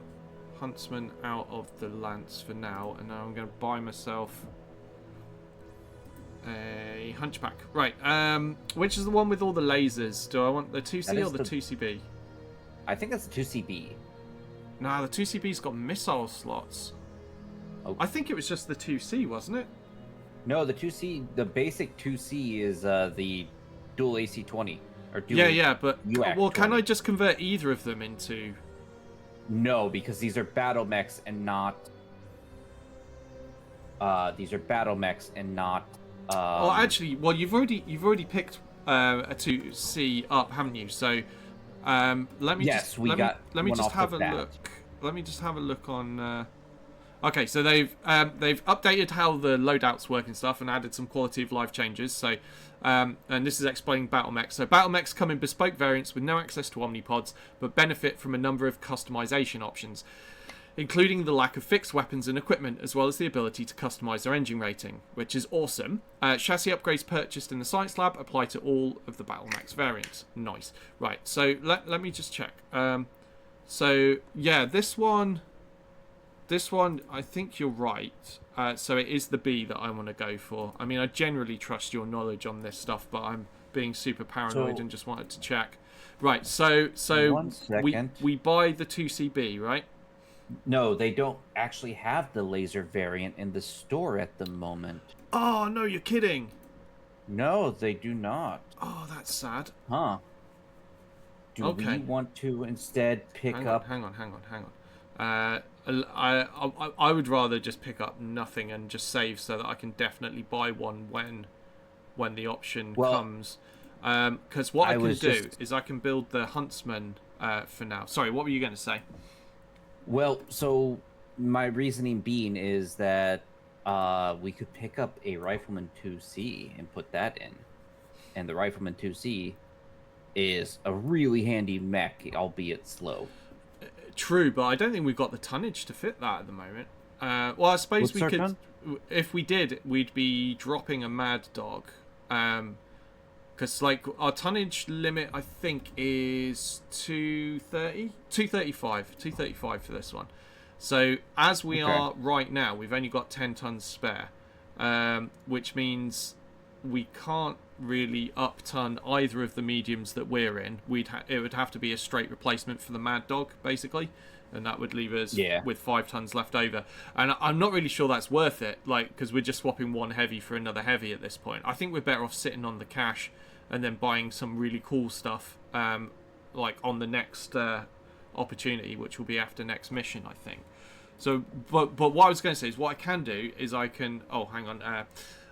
huntsman out of the lance for now, and now I'm gonna buy myself a hunchback. Right, which is the one with all the lasers? Do I want the 2C or the 2CB? I think that's the 2CB. Nah, the 2CB's got missile slots. Oh. I think it was just the 2C, wasn't it? No, the 2C, the basic 2C is the dual AC-20 or dual. Yeah, but well, can I just convert either of them into? No, because these are battle mechs and not. These are battle mechs and not. Oh, actually, well, you've already picked a 2C up, haven't you? So, let me just have a look. Let me just have a look on. Okay, so they've updated how the loadouts work and stuff, and added some quality of life changes. So, and this is explaining battle mechs. So battle mechs come in bespoke variants with no access to omnipods, but benefit from a number of customization options, including the lack of fixed weapons and equipment, as well as the ability to customize their engine rating, which is awesome. Chassis upgrades purchased in the science lab apply to all of the battle mechs variants. Nice. Right. So let me just check. So yeah, this one, I think you're right. So it is the B that I want to go for. I mean, I generally trust your knowledge on this stuff, but I'm being super paranoid and just wanted to check. Right, so we buy the 2CB, right? No, they don't actually have the laser variant in the store at the moment. Oh, no, you're kidding. No, they do not. Oh, that's sad. Huh. Do we want to instead pick up... Hang on. I would rather just pick up nothing and just save so that I can definitely buy one when the option comes. Because what I can do is I can build the Huntsman for now. Sorry, what were you going to say? Well, so my reasoning being is that we could pick up a Rifleman 2C and put that in. And the Rifleman 2C is a really handy mech, albeit slow. True, but I don't think we've got the tonnage to fit that at the moment. Well, I suppose we could... If we did, we'd be dropping a Mad Dog. Because, like, our tonnage limit, I think, is 230? 235. 235 for this one. So, as we are right now, we've only got 10 tons spare. Which means we can't really up-ton either of the mediums that we're in. It would have to be a straight replacement for the Mad Dog, basically. And that would leave us with 5 tons left over. And I'm not really sure that's worth it, like, because we're just swapping one heavy for another heavy at this point. I think we're better off sitting on the cash and then buying some really cool stuff, like on the next opportunity, which will be after next mission, I think. So, but what I was going to say is what I can do is I can... Oh, hang on.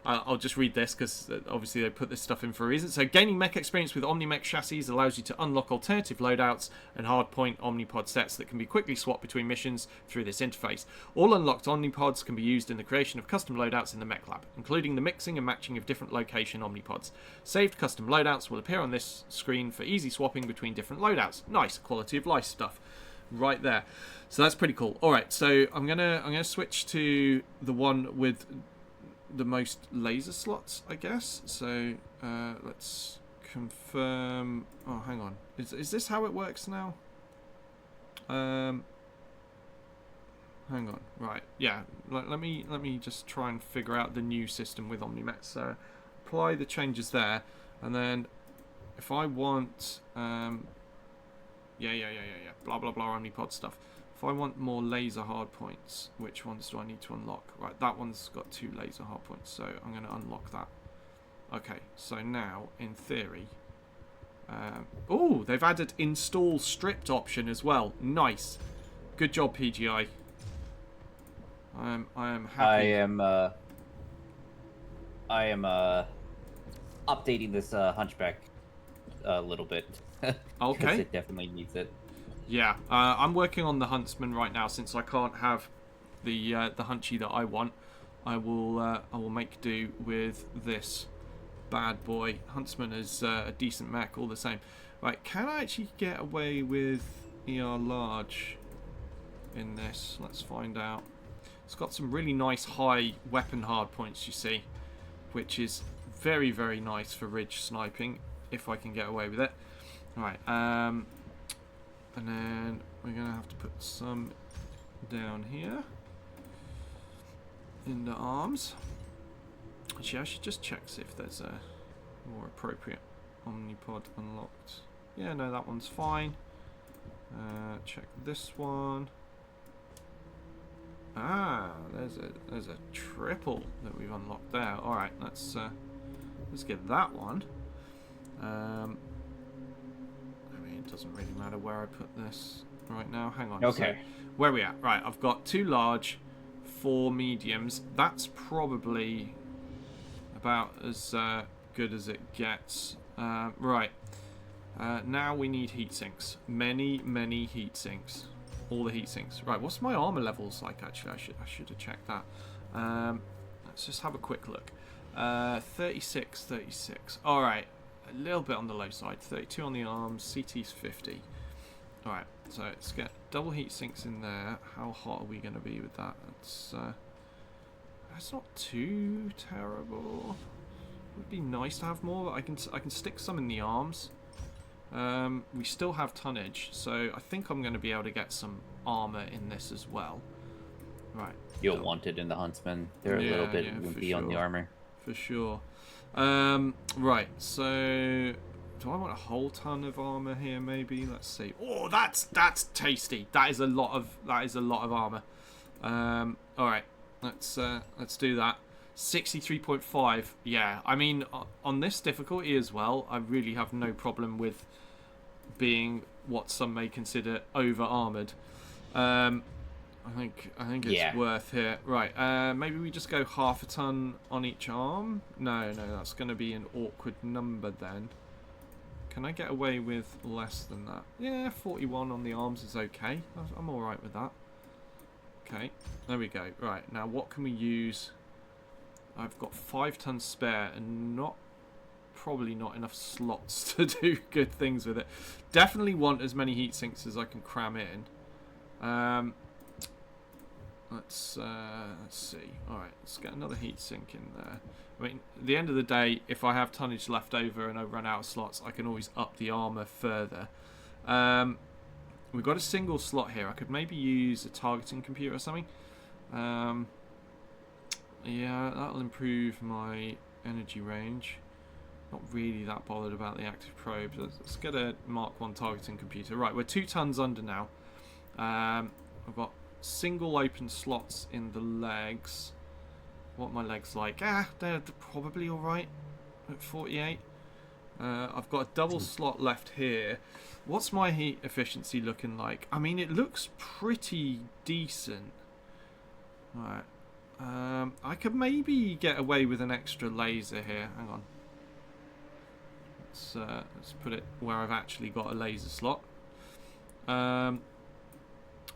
I'll just read this because obviously they put this stuff in for a reason. So, gaining mech experience with Omnimech chassis allows you to unlock alternative loadouts and hardpoint Omnipod sets that can be quickly swapped between missions through this interface. All unlocked Omnipods can be used in the creation of custom loadouts in the mech lab, including the mixing and matching of different location Omnipods. Saved custom loadouts will appear on this screen for easy swapping between different loadouts. Nice quality of life stuff right there. So that's pretty cool. All right, so I'm gonna switch to the one with the most laser slots, I guess. So let's confirm. Oh, hang on. Is this how it works now? Hang on. Right. Yeah. Let me just try and figure out the new system with Omnimech. So apply the changes there, and then if I want blah blah blah Omnipod stuff. If I want more laser hardpoints, which ones do I need to unlock? Right, that one's got 2 laser hardpoints, so I'm going to unlock that. Okay, so now, in theory... oh, they've added install stripped option as well. Nice. Good job, PGI. I am happy. I am updating this Hunchback a little bit. Okay. Because it definitely needs it. Yeah, I'm working on the Huntsman right now since I can't have the Hunchy that I want. I will make do with this bad boy. Huntsman is a decent mech all the same. Right, can I actually get away with ER large in this? Let's find out. It's got some really nice high weapon hard points, you see, which is very, very nice for ridge sniping if I can get away with it. Right, and then we're going to have to put some down here in the arms. Actually, I should just check see if there's a more appropriate Omnipod unlocked. Yeah, no, that one's fine. Check this one. Ah, there's a triple that we've unlocked there. All right, let's get that one. It doesn't really matter where I put this right now. Hang on. Okay. So, where are we at? Right, I've got 2 large, 4 mediums. That's probably about as good as it gets. Right. Now we need heat sinks. Many heat sinks. All the heat sinks. Right, what's my armor levels like, actually? I should have checked that. Let's just have a quick look. 36. All right. A little bit on the low side. 32 on the arms. CT's 50. Alright, so let's get double heat sinks in there. How hot are we going to be with that? That's not too terrible. It would be nice to have more, but I can stick some in the arms. We still have tonnage, so I think I'm going to be able to get some armor in this as well. Right. You'll want it in the Huntsman. They're a little bit wimpy on the armor. For sure. Right, so Do I want a whole ton of armor here? Maybe. Let's see. Oh, that's tasty. That is a lot of armor. All right, let's do that. 63.5. Yeah, I mean, on this difficulty as well, I really have no problem with being what some may consider over armored. I think it's worth here. Right, maybe we just go half a ton on each arm. No, that's going to be an awkward number then. Can I get away with less than that? Yeah, 41 on the arms is okay. I'm all right with that. Okay, there we go. Right, now what can we use? I've got 5 tons spare and probably not enough slots to do good things with it. Definitely want as many heat sinks as I can cram in. Let's see. All right, let's get another heat sink in there. I mean, at the end of the day, if I have tonnage left over and I run out of slots, I can always up the armor further. We've got a single slot here. I could maybe use a targeting computer or something. Yeah, that'll improve my energy range. Not really that bothered about the active probes. Let's get a Mark 1 targeting computer. Right, we're 2 tons under now. I've got single open slots in the legs. What are my legs like? They're probably alright at 48. I've got a double slot left here. What's my heat efficiency looking like? I mean, it looks pretty decent. Alright. I could maybe get away with an extra laser here. Hang on. Let's put it where I've actually got a laser slot.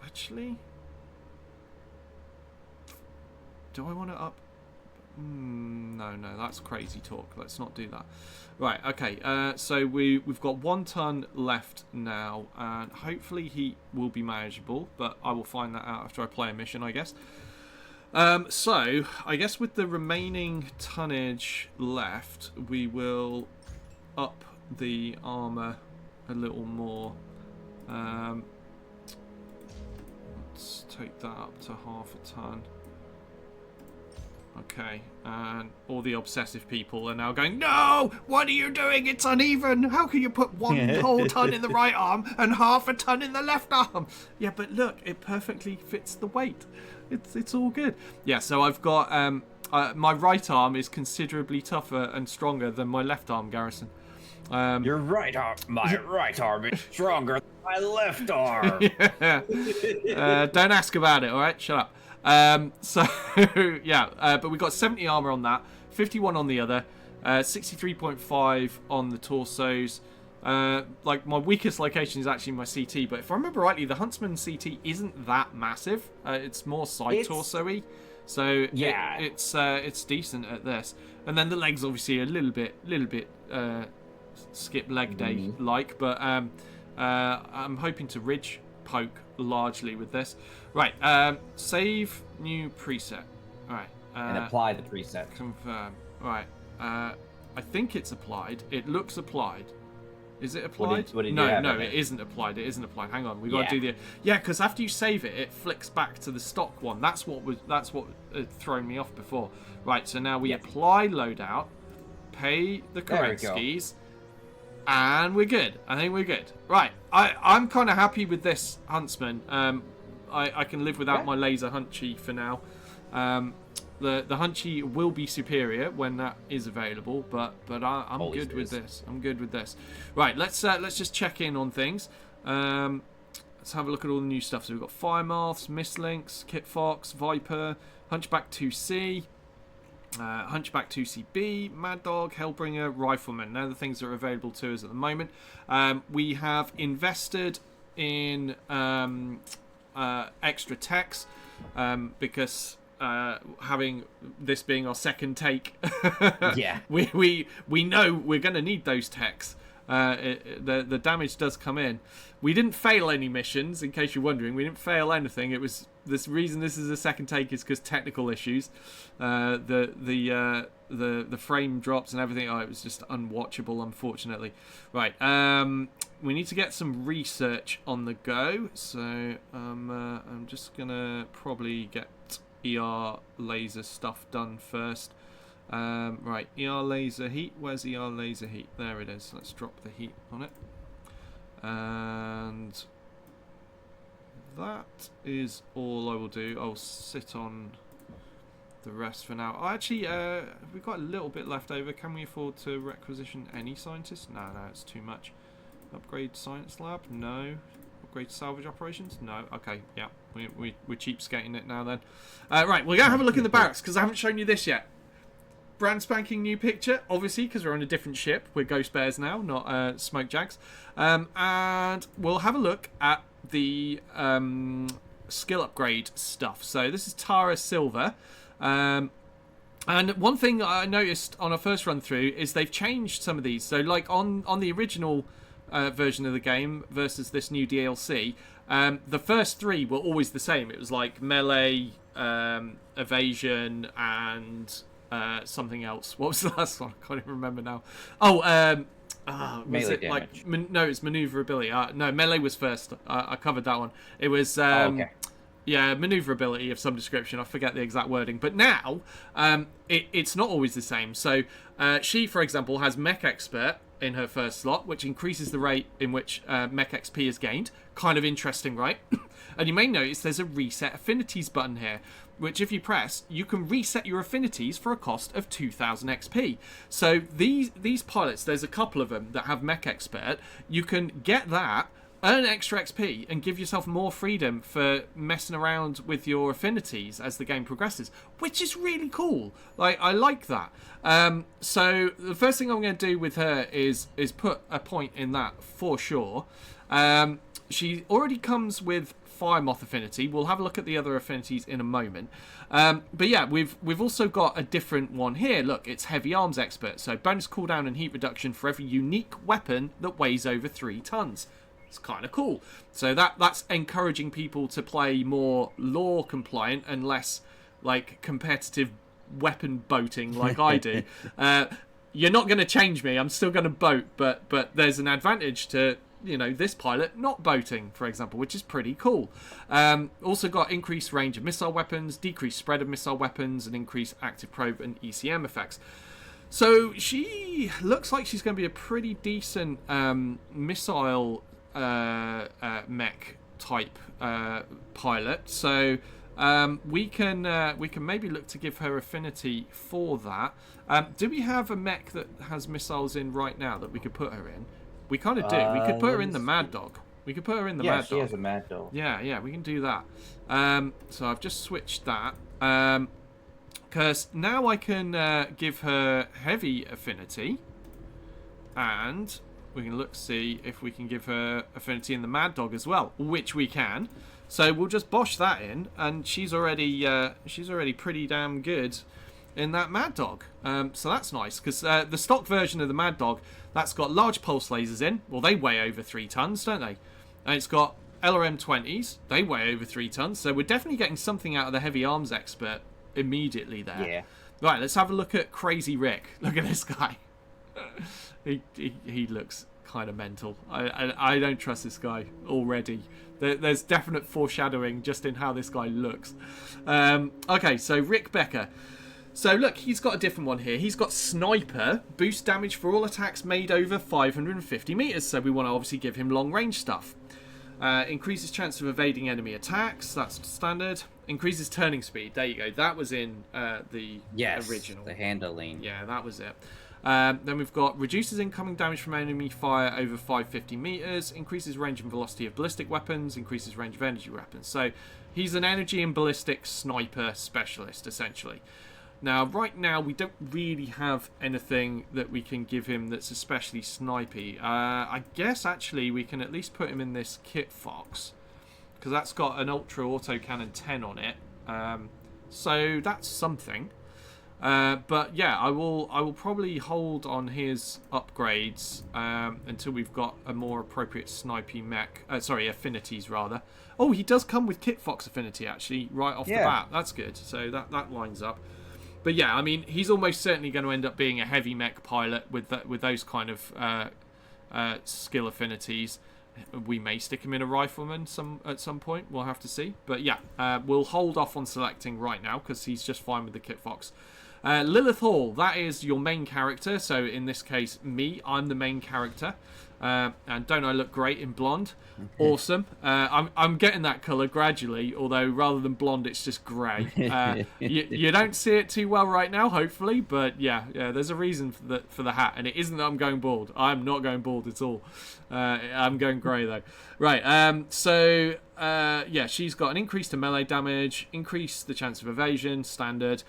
Actually, do I want to up? No, that's crazy talk. Let's not do that. Right, okay. So we've got 1 ton left now, and hopefully heat will be manageable, but I will find that out after I play a mission, I guess. So I guess with the remaining tonnage left, we will up the armor a little more. Let's take that up to half a ton. Okay, and all the obsessive people are now going, no! What are you doing? It's uneven! How can you put 1 whole ton in the right arm and half a ton in the left arm? Yeah, but look, it perfectly fits the weight. It's all good. Yeah, so I've got... my right arm is considerably tougher and stronger than my left arm, Garrison. Your right arm... My right arm is stronger than my left arm! Yeah. Don't ask about it, alright? Shut up. So, yeah, but we've got 70 armor on that, 51 on the other, 63.5 on the torsos. Like, my weakest location is actually my CT, but if I remember rightly, the Huntsman CT isn't that massive. It's more side torso-y. So, yeah, it's decent at this. And then the legs, obviously, a little bit skip leg day like, but I'm hoping to ridge poke largely with this. Right, save new preset. Alright. And apply the preset. Confirm. Right. I think it's applied. It looks applied. Is it applied? No, it isn't applied. It isn't applied. Hang on, we got to do the... Yeah, because after you save it, it flicks back to the stock one. That's what had thrown me off before. Right, so now we apply loadout, pay the Kerensky's, and we're good. I think we're good. Right, I'm kind of happy with this Huntsman. I can live without my laser Hunchy for now. The Hunchy will be superior when that is available, but I'm good with this. I'm good with this. Right, let's just check in on things. Let's have a look at all the new stuff. So we've got Fire Moths, Mistlinks, Kit Fox, Viper, Hunchback 2C, Hunchback 2CB, Mad Dog, Hellbringer, Rifleman. They're the things that are available to us at the moment. We have invested in extra techs because having this being our second take, we know we're going to need those techs. The damage does come in. We didn't fail any missions, in case you're wondering. We didn't fail anything. It was this reason this is a second take is because technical issues. The frame drops and everything. Oh, it was just unwatchable, unfortunately. Right. We need to get some research on the go. So I'm just gonna probably get ER laser stuff done first. Right, ER laser heat. Where's ER laser heat? There it is. Let's drop the heat on it. And that is all I will do. I'll sit on the rest for now. Actually, we've got a little bit left over. Can we afford to requisition any scientists? No, it's too much. Upgrade science lab? No. Upgrade salvage operations? No. Okay, yeah. We're cheapskating it now then. Right, we're going to have a look in the barracks because I haven't shown you this yet. Brand spanking new picture, obviously, because we're on a different ship. We're Ghost Bears now, not Smoke Jags. And we'll have a look at the skill upgrade stuff. So this is Tara Silver. And one thing I noticed on our first run through is they've changed some of these. So like on the original version of the game versus this new DLC, the first three were always the same. It was like melee, evasion, and something else. What was the last one? I can't even remember now. Was it damage. No, it's maneuverability. No, melee was first. I covered that one. It was okay. Yeah, maneuverability of some description. I forget the exact wording. But now it's not always the same. So she, for example, has Mech Expert in her first slot, which increases the rate in which Mech XP is gained. Kind of interesting, right? And you may notice there's a Reset Affinities button here, which if you press, you can reset your affinities for a cost of 2,000 XP. So these pilots, there's a couple of them that have Mech Expert. You can get that, earn extra XP, and give yourself more freedom for messing around with your affinities as the game progresses, which is really cool. Like, I like that. So the first thing I'm going to do with her is put a point in that for sure. She already comes with Fire Moth affinity. We'll have a look at the other affinities in a moment. But yeah, we've also got a different one here. Look, it's Heavy Arms Expert. So bonus cooldown and heat reduction for every unique weapon that weighs over 3 tons. It's kind of cool. So that's encouraging people to play more lore compliant and less like competitive weapon boating like I do. You're not going to change me. I'm still going to boat, but there's an advantage to, you know, this pilot not boating, for example, which is pretty cool. Also got increased range of missile weapons, decreased spread of missile weapons, and increased active probe and ECM effects. So she looks like she's going to be a pretty decent missile mech type pilot. So we can maybe look to give her affinity for that. Do we have a mech that has missiles in right now that we could put her in? We kind of do. We could put her in the Mad Dog. We could put her in the Mad Dog. Yeah, she has a Mad Dog. Yeah, we can do that. So I've just switched that. Because now I can give her heavy affinity. And we can look see if we can give her affinity in the Mad Dog as well, which we can. So we'll just bosh that in, and she's already pretty damn good in that Mad Dog. So that's nice, because the stock version of the Mad Dog, that's got large pulse lasers in. Well, they weigh over 3 tons, don't they? And it's got LRM-20s. They weigh over 3 tons. So we're definitely getting something out of the Heavy Arms Expert immediately there. Yeah. Right, let's have a look at Crazy Rick. Look at this guy. he looks kind of mental. I don't trust this guy already. There's definite foreshadowing just in how this guy looks. Okay, so Rick Becker. So look, he's got a different one here. He's got Sniper, boost damage for all attacks made over 550 meters. So we want to obviously give him long range stuff. Increases chance of evading enemy attacks. That's standard. Increases turning speed. There you go. That was in the original. The handling. Yeah, that was it. Then we've got reduces incoming damage from enemy fire over 550 meters. Increases range and velocity of ballistic weapons. Increases range of energy weapons. So he's an energy and ballistic sniper specialist, essentially. Now, right now, we don't really have anything that we can give him that's especially snipey. I guess, actually, we can at least put him in this Kit Fox, because that's got an Ultra Autocannon 10 on it. So that's something. But yeah, I will probably hold on his upgrades until we've got a more appropriate snipey mech. Affinities, rather. Oh, he does come with Kit Fox affinity, actually, right off the bat. That's good. So that lines up. But yeah, I mean, he's almost certainly going to end up being a heavy mech pilot with those kind of skill affinities. We may stick him in a rifleman at some point. We'll have to see. But yeah, we'll hold off on selecting right now because he's just fine with the Kit Fox. Lilith Hall, that is your main character. So in this case, me, I'm the main character. And don't I look great in blonde? Awesome. I'm getting that colour gradually, although rather than blonde, it's just grey. You don't see it too well right now, hopefully, but yeah, there's a reason for the hat, and it isn't that I'm going bald. I'm not going bald at all. I'm going grey though. Right. Yeah, she's got an increase to melee damage, increase the chance of evasion, standard.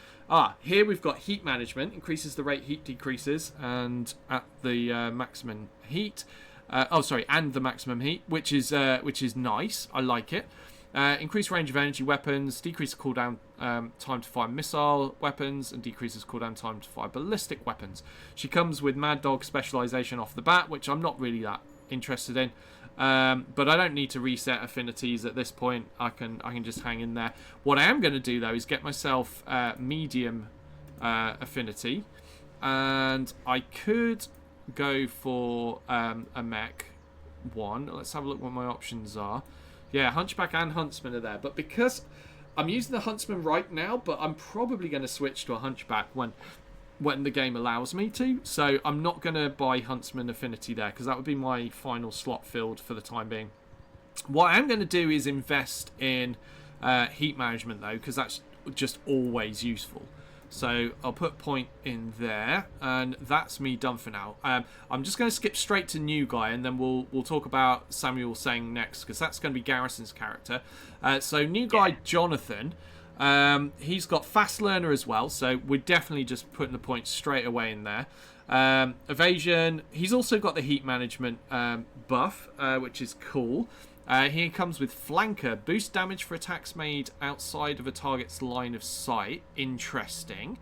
Here we've got heat management, increases the rate heat decreases, and at the maximum heat. And the maximum heat, which is nice. I like it. Increase range of energy weapons, decrease cooldown time to fire missile weapons, and decreases cooldown time to fire ballistic weapons. She comes with Mad Dog specialization off the bat, which I'm not really that interested in. But I don't need to reset affinities at this point. I can just hang in there. What I am going to do though is get myself medium affinity, and I could go for a mech one. Let's have a look what my options are. Yeah, Hunchback and Huntsman are there, but because I'm using the Huntsman right now, but I'm probably going to switch to a Hunchback when the game allows me to. So I'm not going to buy Huntsman affinity there, because that would be my final slot filled for the time being. What I am going to do is invest in heat management though, because that's just always useful. So I'll put point in there, and that's me done for now. I'm just going to skip straight to new guy, and then we'll talk about Samuel Seng next, because that's going to be Garrison's character. So new guy Jonathan, he's got fast learner as well, so we're definitely just putting the points straight away in there. Evasion, he's also got the heat management buff, which is cool. He comes with Flanker. Boost damage for attacks made outside of a target's line of sight. Interesting.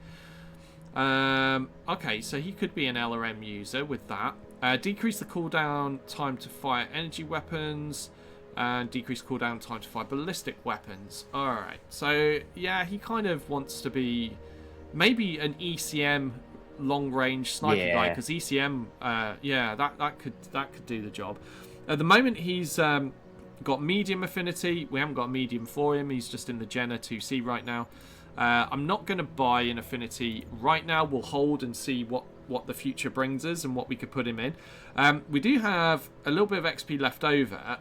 Okay, so he could be an LRM user with that. Decrease the cooldown time to fire energy weapons. And decrease cooldown time to fire ballistic weapons. Alright, so yeah, he kind of wants to be maybe an ECM long-range sniper guy. Because ECM, that could do the job. At the moment, he's... got medium affinity. We haven't got a medium for him. He's just in the Jenna 2C right now. I'm not going to buy an affinity right now. We'll hold and see what the future brings us and what we could put him in. We do have a little bit of XP left over,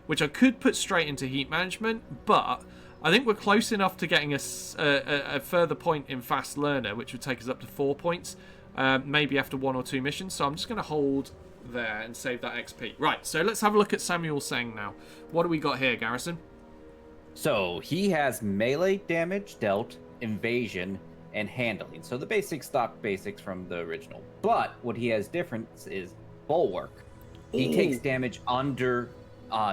which I could put straight into heat management, but I think we're close enough to getting a further point in fast learner, which would take us up to 4 points, maybe after 1 or 2 missions. So I'm just going to hold there and save that XP. Right, so let's have a look at Samuel Seng now. What do we got here, Garrison? So he has melee damage dealt, invasion, and handling. So the basic stock basics from the original. But what he has different is bulwark. He takes damage under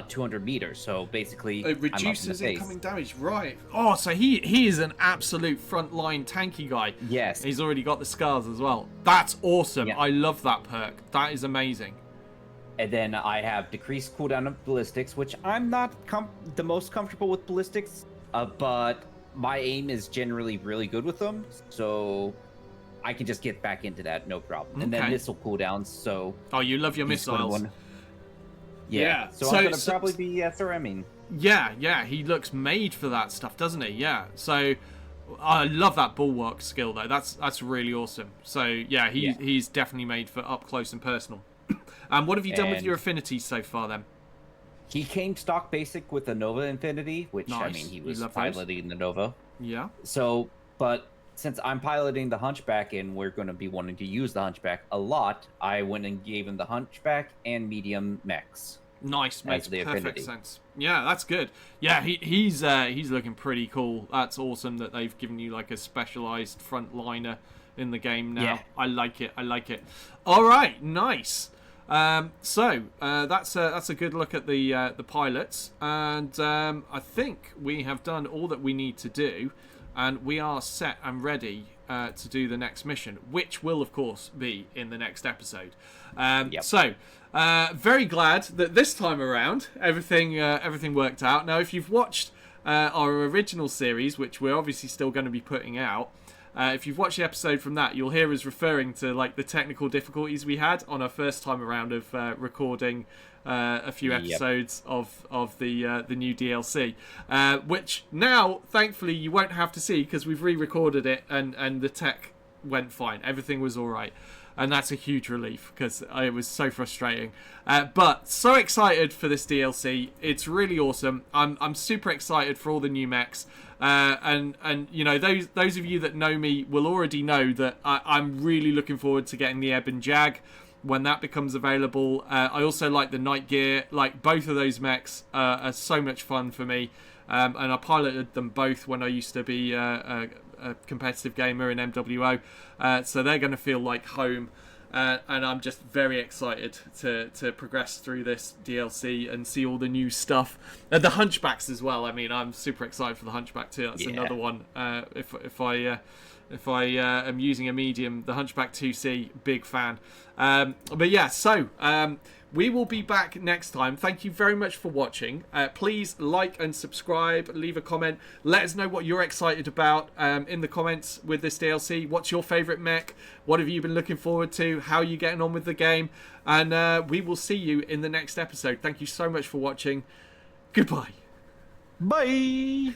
200 meters. So basically, it reduces incoming damage. Right. Oh, so he is an absolute frontline tanky guy. Yes. He's already got the scars as well. That's awesome. Yeah. I love that perk. That is amazing. And then I have decreased cooldown of ballistics, which I'm not the most comfortable with ballistics, but my aim is generally really good with them, so I can just get back into that, no problem. Okay. And then missile cooldowns, so... Oh, you love your missiles. Yeah. So I'm going to probably be SRMing. Yeah, he looks made for that stuff, doesn't he? Yeah, so... I love that bulwark skill, though. That's really awesome. So, yeah, he's definitely made for up close and personal. And what have you done with your affinities so far, then? He came stock basic with the Nova Infinity, which, nice. I mean, he was piloting the Nova. Yeah. So, but since I'm piloting the Hunchback and we're going to be wanting to use the Hunchback a lot, I went and gave him the Hunchback and medium mechs. Nice, makes perfect sense. Yeah, that's good. Yeah, he's looking pretty cool. That's awesome that they've given you like a specialized frontliner in the game now. Yeah. I like it. All right, nice. So that's a good look at the pilots, and I think we have done all that we need to do, and we are set and ready to do the next mission, which will of course be in the next episode. So very glad that this time around everything worked out. Now, if you've watched our original series, which we're obviously still going to be putting out, if you've watched the episode from that, you'll hear us referring to like the technical difficulties we had on our first time around of recording a few episodes of the new DLC, which now thankfully you won't have to see because we've re-recorded it and the tech went fine. Everything was all right. And that's a huge relief because it was so frustrating. But so excited for this DLC. It's really awesome. I'm super excited for all the new mechs. And you know, those of you that know me will already know that I'm really looking forward to getting the Ebb and Jag when that becomes available. I also like the Night Gear. Like, both of those mechs are so much fun for me. And I piloted them both when I used to be a competitive gamer in MWO, so they're going to feel like home, and I'm just very excited to progress through this DLC and see all the new stuff, and the Hunchbacks as well. I mean, I'm super excited for the Hunchback too. That's another one. If I am using a medium, the Hunchback 2C, big fan. But yeah, so we will be back next time. Thank you very much for watching. Please like and subscribe, leave a comment. Let us know what you're excited about in the comments with this DLC. What's your favourite mech? What have you been looking forward to? How are you getting on with the game? And we will see you in the next episode. Thank you so much for watching. Goodbye. Bye.